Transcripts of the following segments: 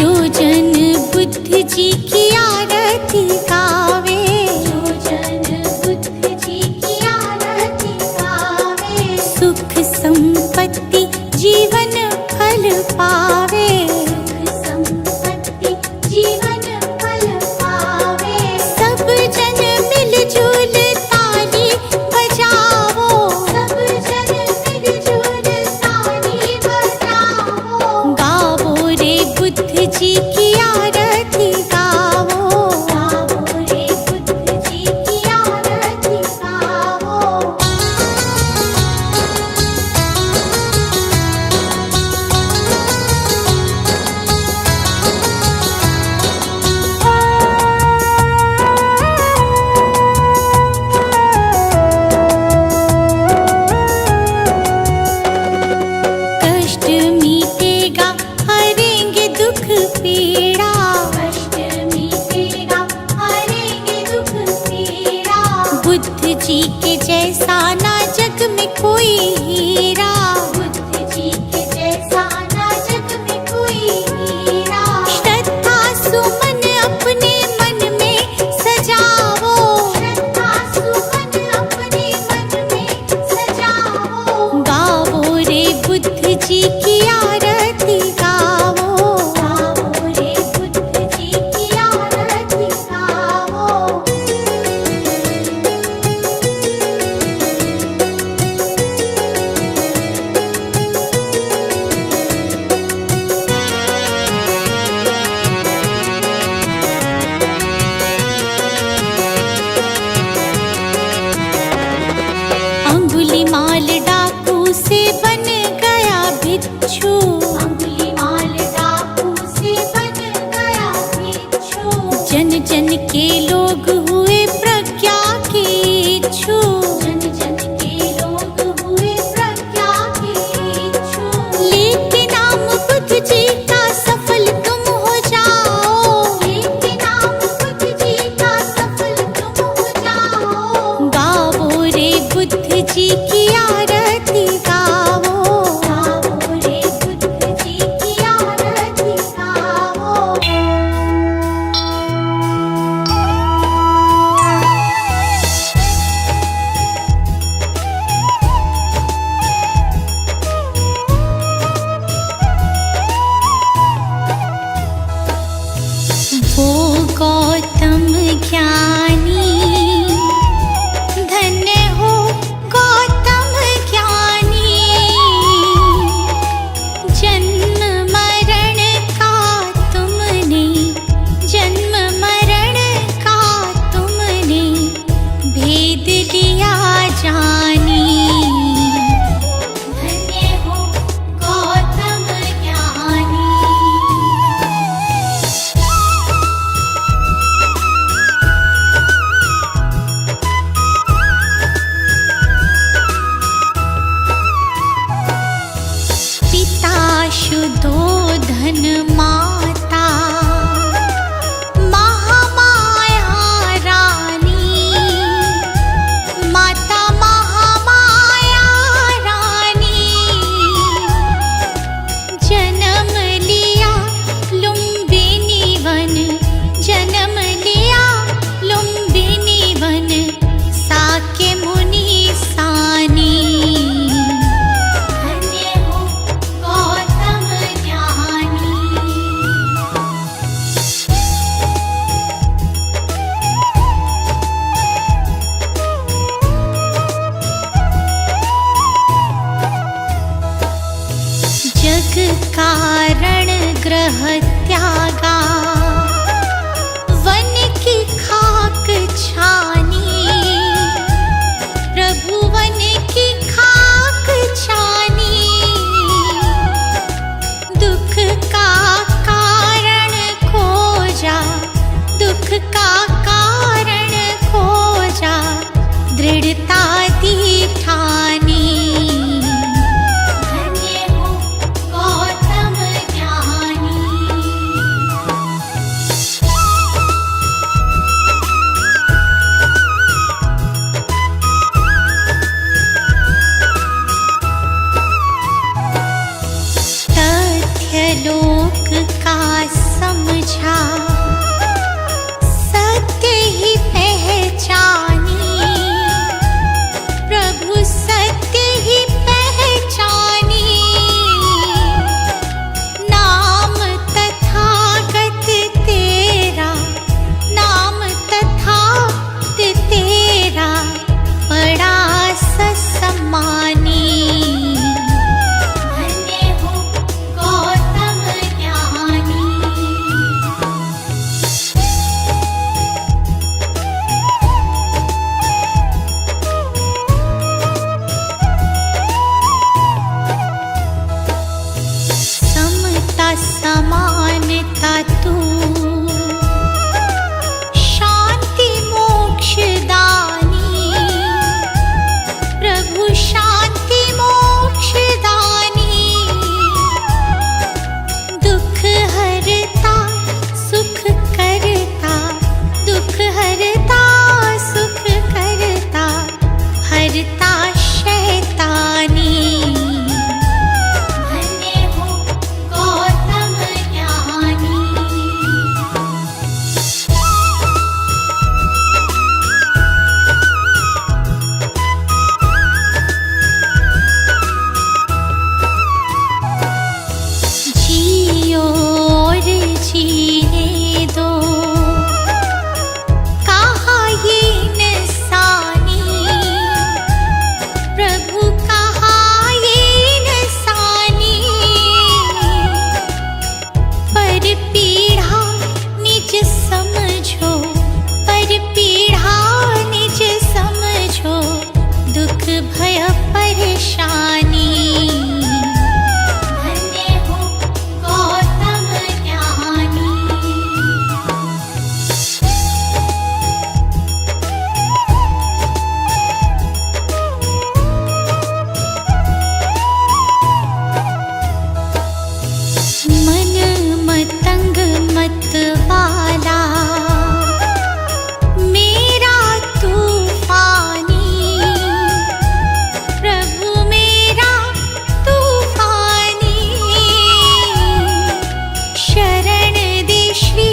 जो जन बुद्ध जी की आरती गावे, जो जन बुद्ध जी की आरती गावे, सुख संपत्ति जीवन फल पावे, सुख संपत्ति जीवन फल पावे। सब जन मिलजुल ताली बजावो, सब जन मिलजुल ताली बजावो, गावो रे बुद्ध जी की आरती गावो, गावो रे बुद्ध जी की आरती गावो। कष्ट मीटेगा हरेंगे दुख पीड़ा, कष्ट मीटेगा हरेंगे दुख पीड़ा, बुद्ध जी के जैसा ना जग में कोई हीरा, बुद्ध जी के जैसा ना जग में कोई हीरा। श्रद्धा सुमन अपने मन में सजावो, श्रद्धा सुमन अपने मन में सजावो, गावो रे बुद्ध जी की आरती गावो, गावो रे बुद्ध जी की आरती गावो। अंगुलीमाल डाकू से बन गया भिक्षु, अंगुलीमाल डाकू से बन गया भिक्षु, जन जन के लोग हुए प्रज्ञा के इच्छु, जन जन के लोग हुए प्रज्ञा के इच्छु। लेके नाम बुद्ध जी का सफल तुम हो जाओ, लेके नाम बुद्ध जी का सफल तुम हो जाओ, गावो रे बुद्ध जी की आरती गावो, गावो रे बुद्ध जी की आरती गावो। वो गौतम ज्ञानी, धन्य हो गौतम ज्ञानी, जन्म मरण का तुमने, जन्म मरण का तुमने भेद लिया जानी, धन्य हो गौतम ज्ञानी। पिता शुद्धोधन माता, महामाया रानी, माता महामाया रानी, जन्म लिया लुम्बिनी वन, जन्म लिया लुम्बिनी वन, साके मुनि सानी, धन्य हो गौतम ज्ञानी। जग कारण ग्रह त्यागा, वन की खाक छानी, प्रभु वन की खाक छानी, दुख का कारण खोजा, दुख का कारण खोजा, दृढ़ता दी ठानी, धन्य हो गौतम ज्ञानी। समझा, सत्य ही पहचानी, प्रभु सत्य ही पहचानी। नाम तथागत तेरा, नाम तथागत तेरा बड़ा ससम्मानी। धन्य हो गौतम ज्ञानी। समता समानता तू, शांति मोक्ष दानी, प्रभु शांति मोक्ष दानी। दुख हरता सुख करता, दुख हरता सुख करता, हरता शैतानी। धन्य हो गौतम ज्ञानी। जियो और जीने दो, कहा ये इंसानी, प्रभु कहा ये इंसानी। पर पीढ़ा निज समझो, पर पीढ़ा निज समझो, दुख भय परेशानी। धन्य हो गौतम ज्ञानी। मन मतंग मत वाला, मेरा तूफानी, प्रभु मेरा तूफानी। शरण दे श्री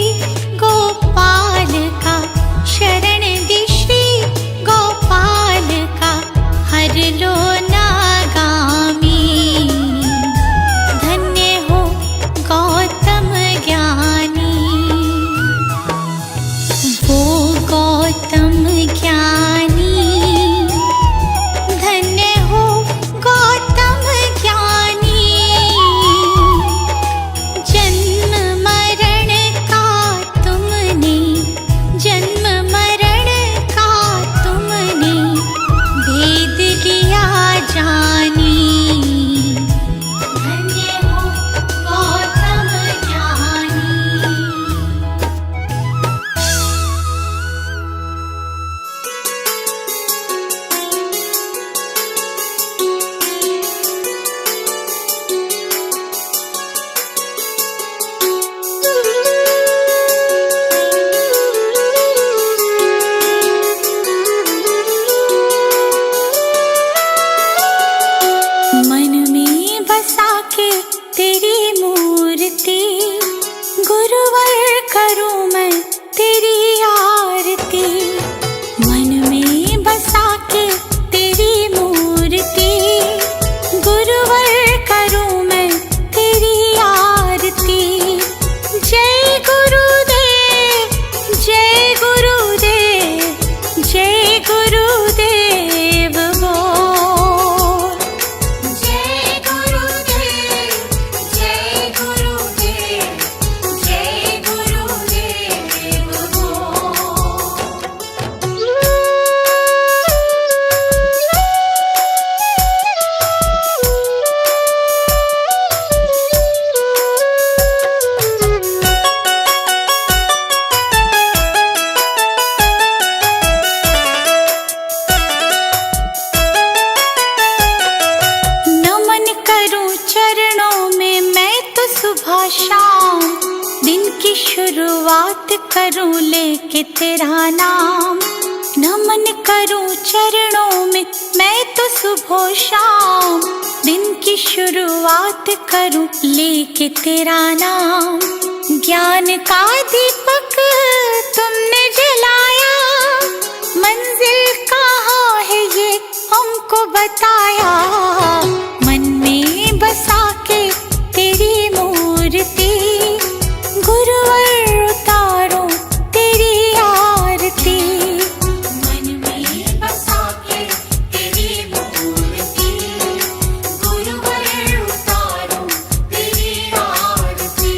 गोपाल का, शरण दे श्री गोपाल का, हर लो नागामी। धन्य हो गौतम ज्ञानी। वो गौतम ज्ञानी, धन्य हो गौतम ज्ञानी। जन्म मरण का तुमने, जन्म मरण का तुमने भेद लिया जानी। धन्य हो गौतम ज्ञानी। मन में बसा के तेरी मूर्ति, गुरुवर करूं मैं तेरी आरती। मन में बसा के तेरी मूर्ति, गुरुवर करूं मैं तेरी आरती। जय गुरुदेव, जय गुरुदेव, जय गुरुदेव बोल। जय गुरुदेव, जय गुरुदेव, जय गुरुदेव बोल। नमन करूं चरणों में मैं तो सुबह शाम, दिन की शुरुआत करूं लेके तेरा नाम। नमन करूं चरणों में मैं तो सुबह शाम, दिन की शुरुआत करूं लेके तेरा नाम। ज्ञान का दीपक तुमने जलाया, मंजिल कहाँ है ये हमको बताया। मन में बसा के तेरी मूर्ति, गुरुवर उतारो तेरी आरती। मन में बसा के तेरी मूर्ति, गुरुवर उतारो तेरी आरती।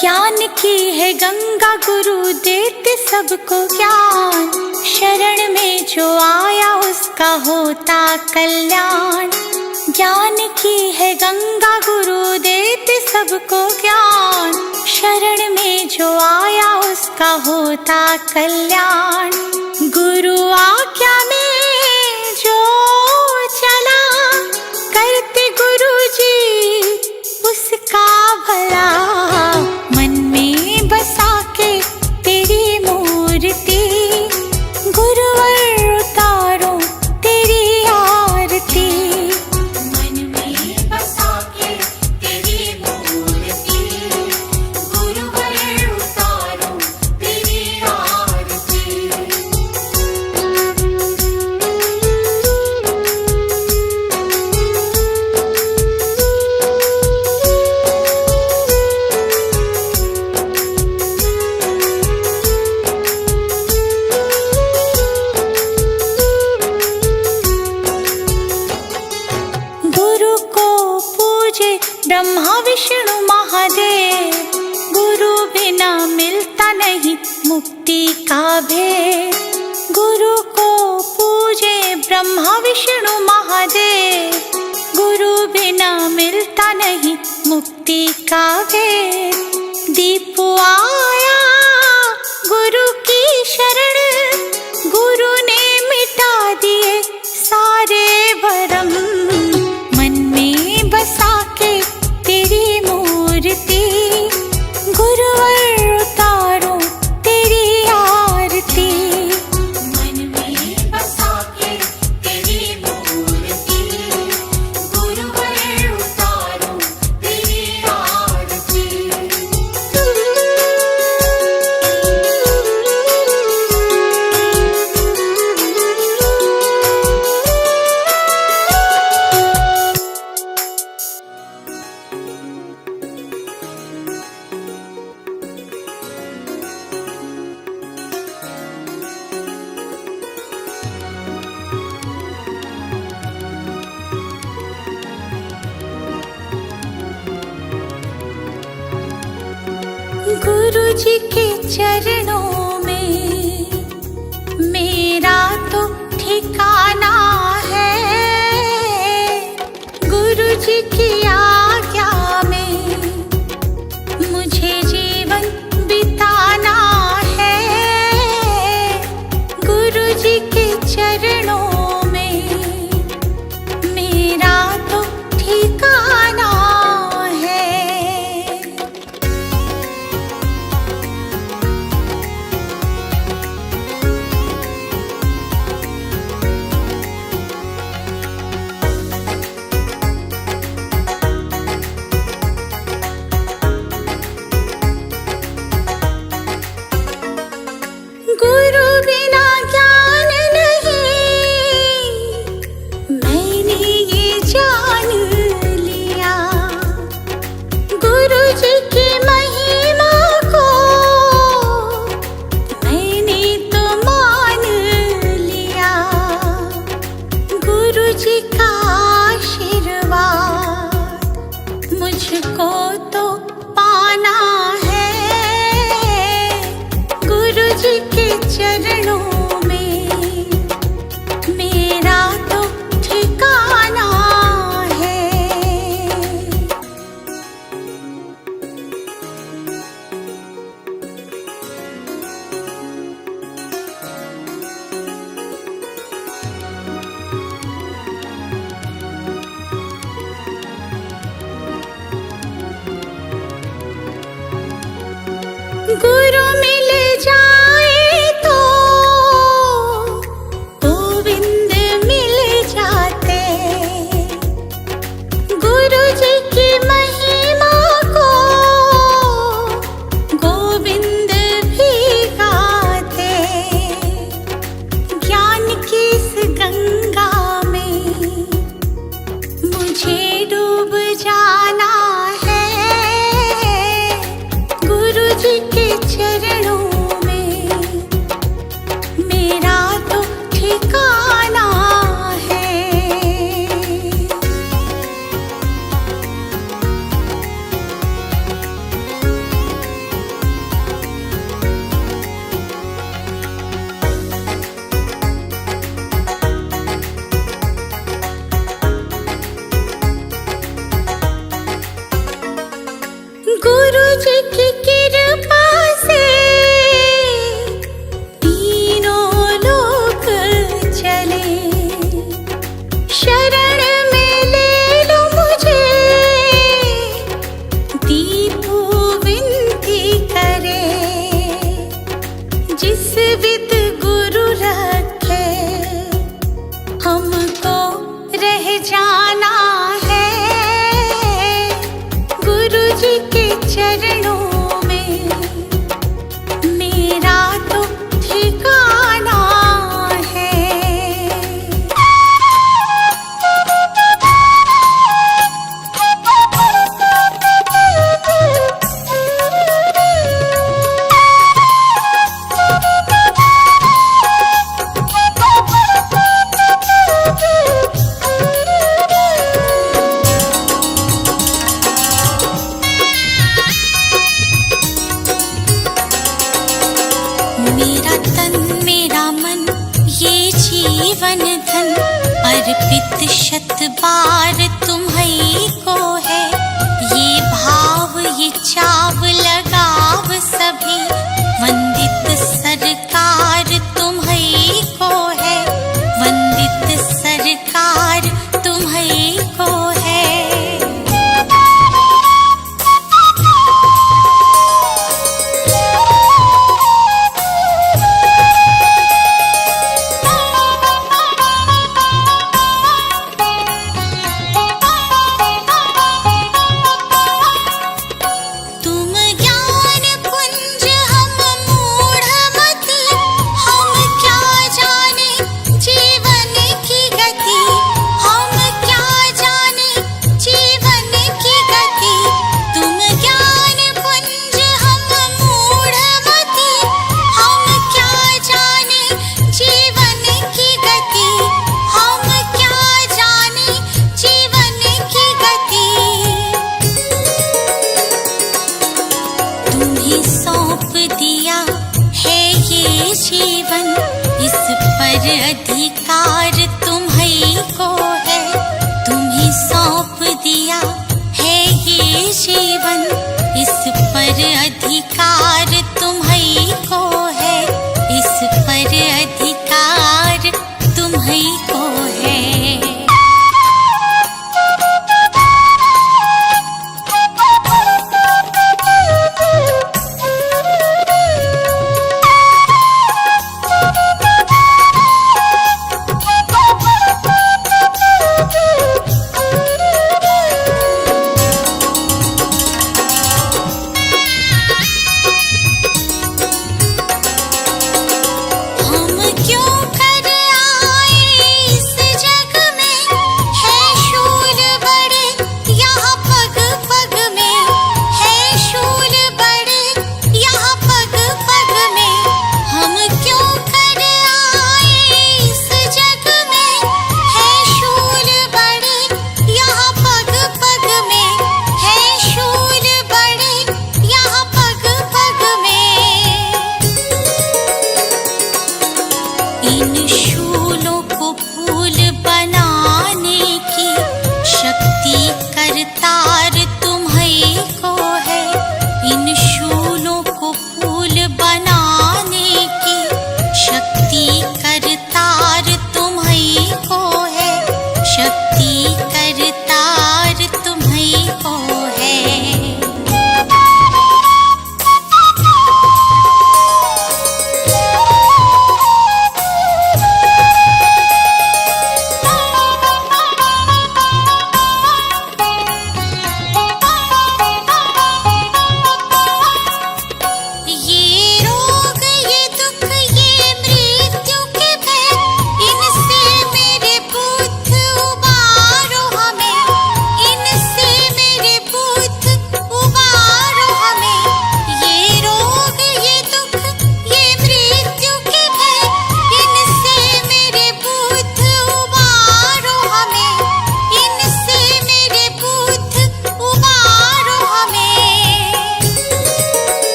ज्ञान की है गंगा गुरु देते सबको ज्ञान, शरण में जो आया उसका होता कल्याण। ज्ञान की है गंगा गुरु देते सबको ज्ञान, शरण में जो आया उसका होता कल्याण। गुरु आज्ञा में जो चला, करते गुरु जी उसका भला। मन में बसा के तेरी मूर्ति, गुरुवर उतारो तेरी आरती। मन में बसा के तेरी मूर्ति, गुरुवर उतारो तेरी आरती। गुरु को पूजे ब्रह्मा विष्णु महादेव, गुरु बिना मिलता नहीं मुक्ति का भेद। गुरु को पूजे ब्रह्मा विष्णु महादेव, गुरु बिना मिलता नहीं मुक्ति का भेद। दीप आया गुरु की शरण, गुरु ने मिटा दिए सारे भरम। मन में बसा के तेरी मूर्ति, गुरुवर उतारो तेरी आरती। मन में बसा के तेरी मूर्ति, गुरुवर उतारो तेरी आरती। गुरु जी के चरणों में मेरा तो ठिकाना है। गुरु जी की आज्ञा में मुझे जीवन बिताना है। गुरु जी के चरणों में मेरा तो ठिकाना है। गुरु बिना ज्ञान नहीं, मैंने ये जान लिया। गुरु जी की महिमा को मैंने तो मान लिया। गुरु जी का आशीर्वाद मुझको तो पाना है। गुरु जी के चरणों में मेरा तो ठिकाना है। गुरु मिल जाए तो गोविंद मिल जाते। गुरु जी की महिमा को गोविंद भी गाते। ज्ञान की इस गंगा में मुझे डूब जाना है। गुरु जी के चरणों में मेरा तो ठिकाना है। गुरु जी की कृपा से तीनों लोक चले। शरण में ले लो मुझे, दीपू विनती करे। जिस विद गुरु रखे हमको रह जाना है। गुरु जी के चरणों में मेरा तो ठिकाना है। मेरा तन मेरा मन ये जीवन धन अर्पित शत बार तुम्हीं को है। ये भाव ये चाव लगाव सभी वंदित सरकार तुम्हीं को है। वंदित सरकार तुम्हीं को है।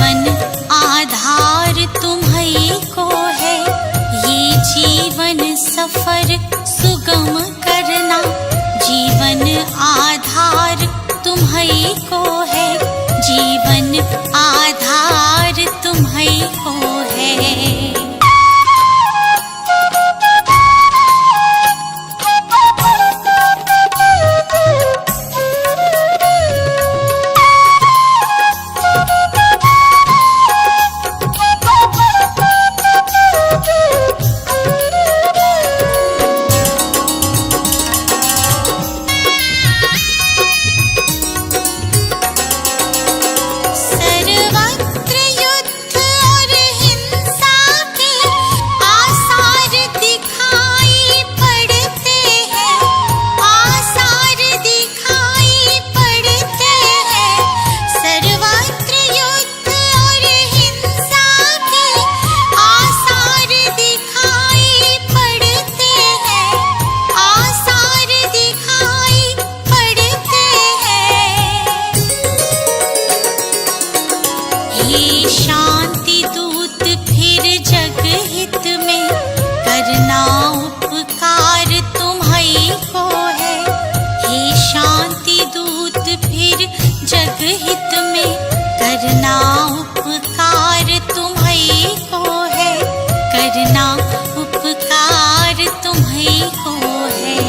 जीवन आधार तुम्हीं को है, ये जीवन सफर सुगम करना। जीवन आधार तुम्हीं को है, जीवन आधार तुम्हीं को है। ये शांति दूत फिर जग हित में करना उपकार तुम्हीं को है। हे शांति दूत फिर जग हित में करना उपकार तुम्हीं को है, करना उपकार तुम्हीं को है।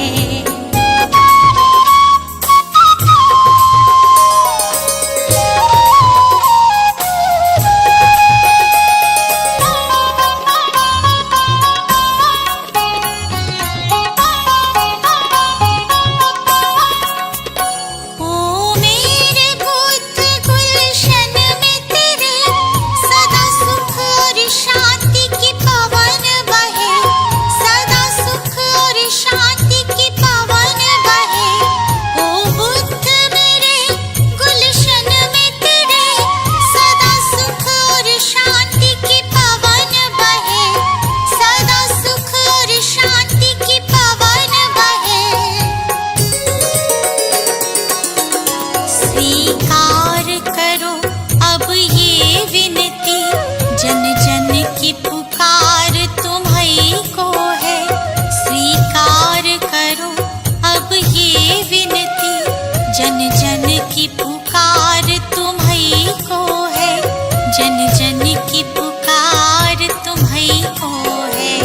स्वीकार करो अब ये विनती, जन जन की पुकार तुम्हीं को है। स्वीकार करो अब ये विनती, जन जन की पुकार तुम्हीं को है, जन जन की पुकार तुम्हीं को है।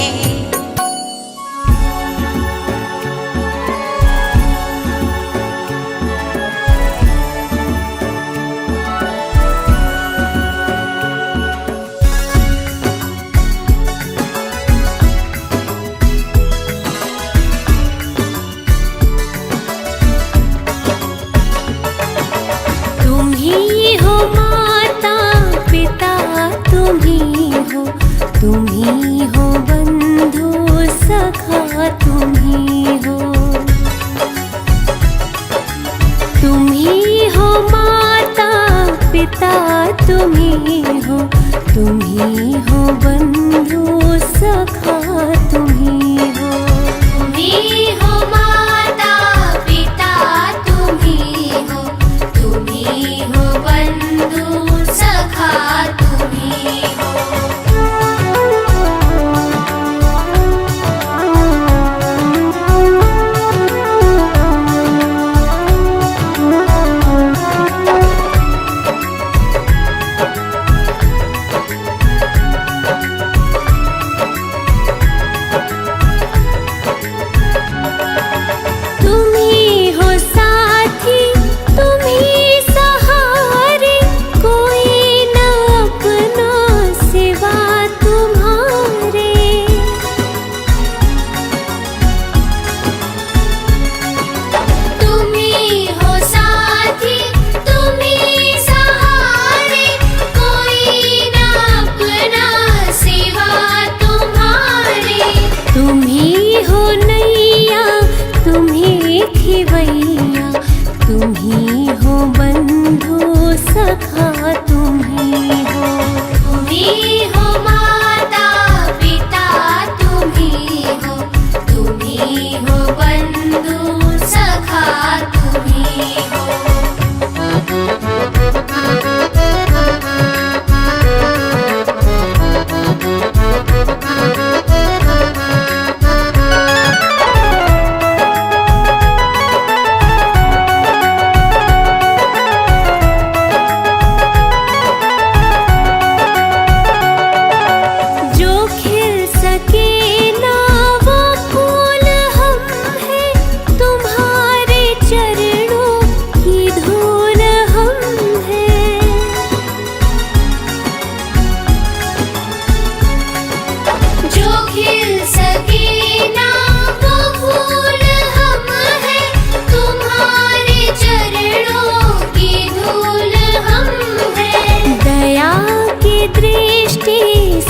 तुम्हीं हो माता पिता, तुम्हीं हो बंधु सखा, तुम्हीं हो माता पिता, तुम्हीं हो बंधु सखा, तुम्हीं हो माता पिता, तुम्हीं हो बंधु सखा, तुम्हीं हो।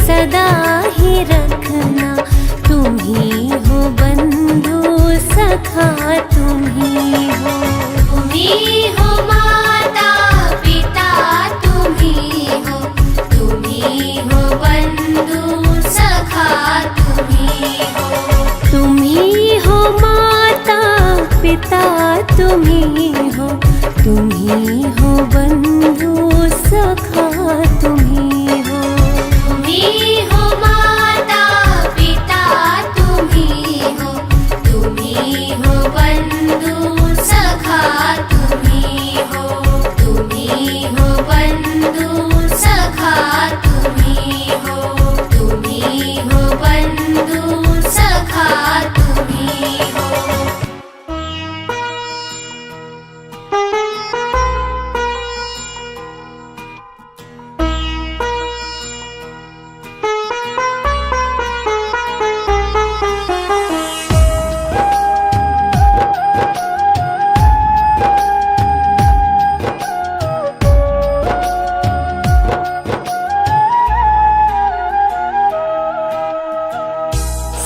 सदा ही रखना। तुम ही हो बंधु सखा, तुम ही हो। तुम ही हो माता पिता, तुम ही हो। तुम ही हो बंधु सखा, तुम ही हो। तुम ही हो माता पिता, तुम ही हो। तुम ही हो बंधु सखा, तुम ही हो। तुम ही हो माता पिता, तुम ही हो। तुम ही हो बंधु सखा, तुम ही हो। तुम ही हो बंधु सखा, तुम ही हो। तुम ही हो बंधु सखा, तुम ही हो।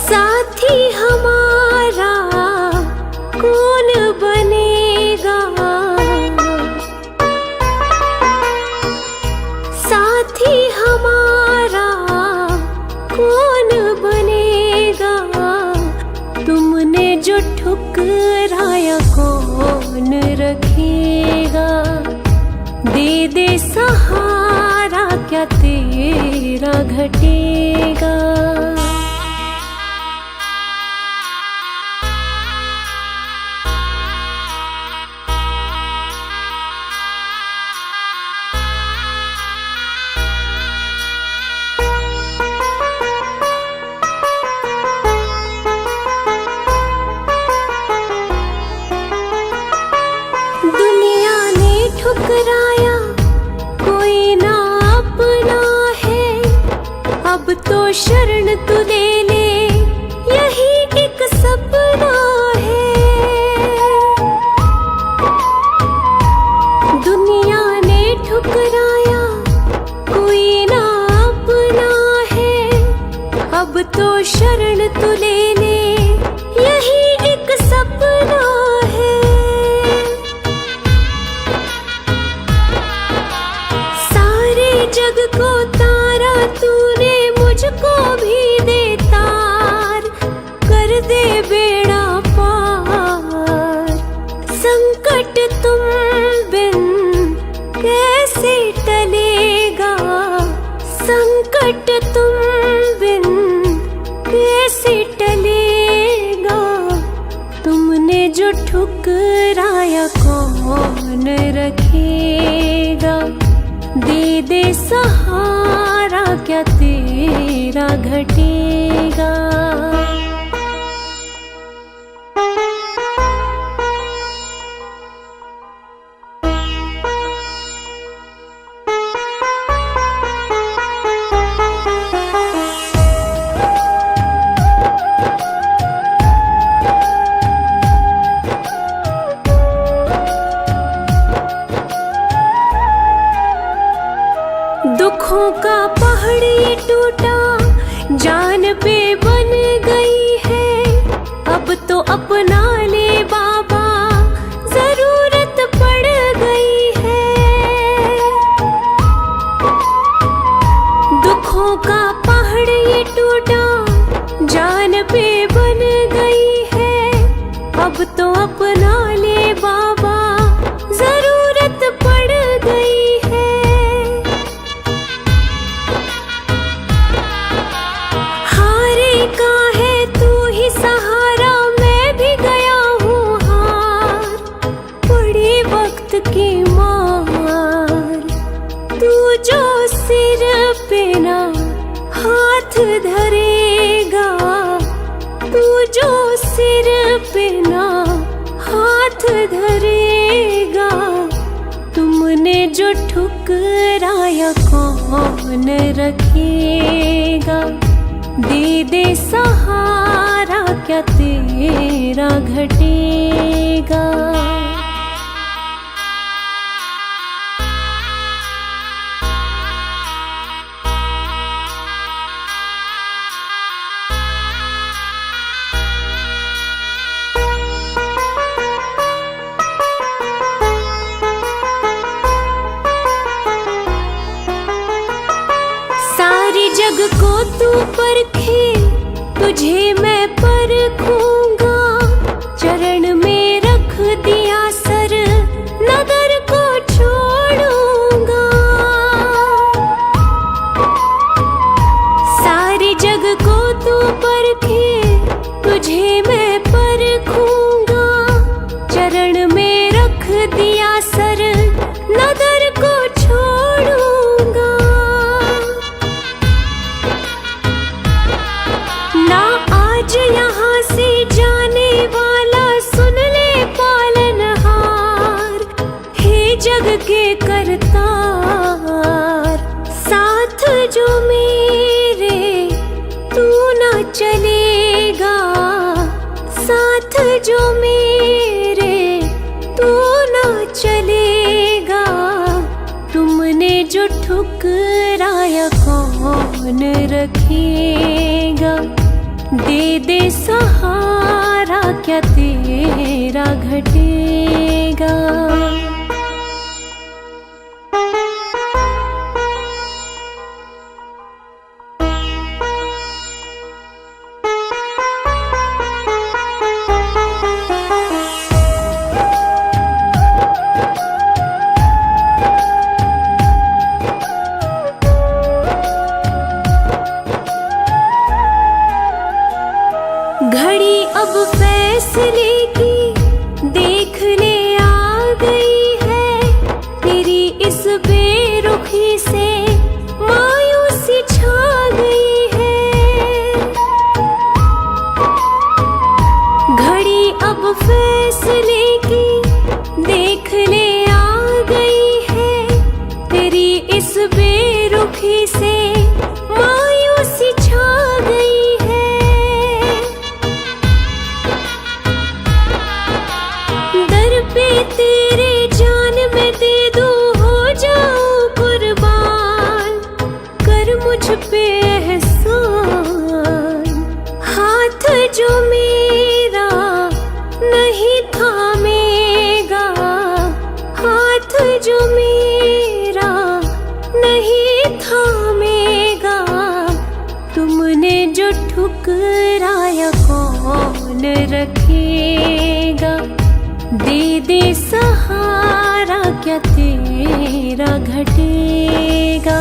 साथी हमारा कौन बनेगा, साथी हमारा कौन बनेगा। तुमने जो ठुकराया कौन रखेगा। दे दे सहारा क्या तेरा घटेगा। दुनिया ने ठुकराया कोई ना अपना है। अब तो शरण तू ले ले, यही एक सपना है। दुनिया ने ठुकराया कोई ना अपना है। अब तो शरण तू ले ले, यही एक सपना है। जग को तारा तूने, मुझको भी दे तार। कर दे बेड़ा पार। संकट तुम बिन कैसे टलेगा। संकट तुम बिन कैसे टलेगा। तुमने जो ठुकराया कौन रखेगा। दे दे सहारा क्या तेरा घटेगा। दुखों का पहाड़ ये टूटा, जान पे बन गई है। अब तो अपना ले बाबा, जरूरत पड़ गई है। दुखों का पहाड़ ये टूटा, जान पे बन गई है। अब तो अपना ले बाबा, जरूरत पड़ गई है। का है तू ही सहारा, मैं भी गया हूँ हार। पड़ी वक्त की मार, तू जो सिर पे ना हाथ धरेगा। तू जो सिर पे ना हाथ धरेगा। तुमने जो ठुकराया कौन रखेगा। दे दे सहारा क्या तेरा घटेगा। जग को तू परखे, तुझे मैं परखूंगा। चरण में रख दिया सर, नगर को छोड़ूंगा। सारे जग को तू परखे, तुझे मैं परखूंगा। चरण में रख दिया सर, नगर को छोड़ूंगा। ना आज यहाँ से जाने वाला, सुन ले पालनहार। हे जग के करतार, साथ जो मेरे तू ना चलेगा। साथ जो मेरे तू ना चलेगा। तुमने जो ठुकराया कौन रखेगा। दे दे सहारा, क्या तेरा घटेगा। घड़ी अब फैसले की देख ले आ गई है। तेरी इस बेरुखी से मायूसी छा गई है। घड़ी अब फैसले की देख ले आ गई है। तेरी इस बेरुखी से मायूसी छा गई है। पे तेरे जान में दे दूं, हो जाऊं कुर्बान। कर मुझ पे एहसान। हाथ जो मेरा नहीं थामेगा। हाथ जो मेरा नहीं थामेगा। तुमने जो ठुकराया कौन रखेगा। दे दे सहारा, क्या तेरा घटेगा।